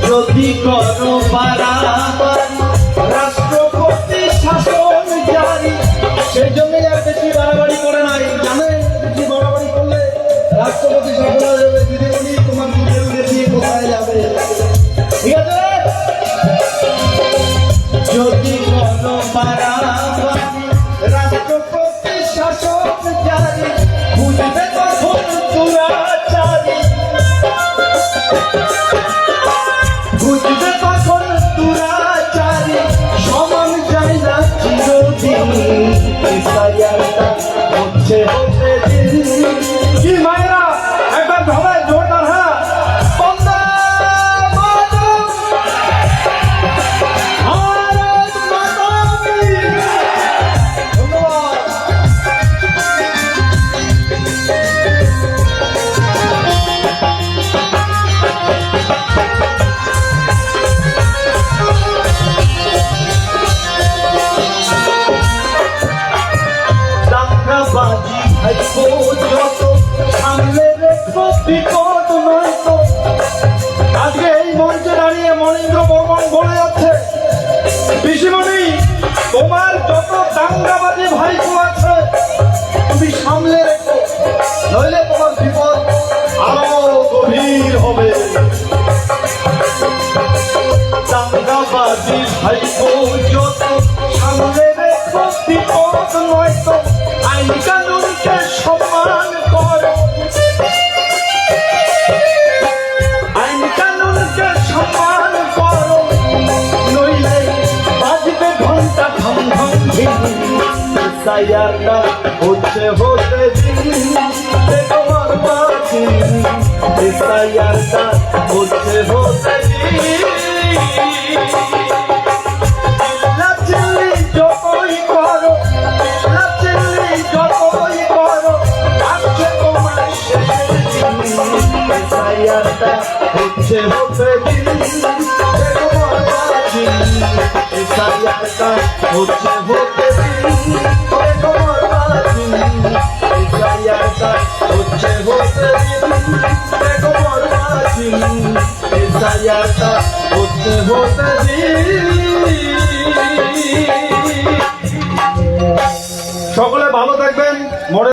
যদি করো বাড়াবাড়ি রাষ্ট্রপতি শাসন জারি, সেই জন্য আর বেশি বাড়াবাড়ি করে নাই। জানে বেশি বাড়াবাড়ি করলে রাষ্ট্রপতি শাসন হয়ে যাবে। দিদিমণি তোমার দুধের বেশি কোথায় যাবে? ঠিক আছে, যদি করো বাড়াবাড়ি রাষ্ট্রপতি শাসন জারি, বুঝবে তখন দুরাচারী, বুঝবে তখন দুরাচারী, সমান যায় না চিরদিন, হচ্ছে হচ্ছে দিন। কি মায়েরা একবার সবাই জোরদার, হ্যাঁ, বন্দে মাতরম, ভারত মাতা কি। ধন্যবাদ। দাঙ্গাবাজি ভাইপো যত সামনে রেখো বিপদ নয়তো। আজকে এই মঞ্চে দাঁড়িয়ে মনীন্দ্র বর্মন বলে যাচ্ছে, পিসিমণি তোমার যত দাঙ্গাবাজি ভাইপো আছে তুমি সামলে রেখো, নইলে তোমার বিপদ আরো গভীর হবে। দাঙ্গাবাজি ভাইপো যত সামলে রেখো বিপদ নয়তো। আইন কানুনকে সম্মান করো, আইন কানুনকে সম্মান করো, নইলে বাজবে ঘন্টা ধম ধম ঝিম। সায়ারটা হচ্ছে হতে দিন, তোমার বাকি সায়ারটা হচ্ছে হতে দিন। লাচিল্লি যতই করো, লাচিল্লি যতই করো, আসছে তোমার শেষের দিন। সায়ারটা হচ্ছে হতে দিন, তোমার বাকি সায়ারটা হচ্ছে হতে দিন, তোমার বাকি সায়ারটা হচ্ছে হতে দিন, তোমার বাকি সায়ারটা হচ্ছে হতে দিন। সকলে ভালো থাকবেন।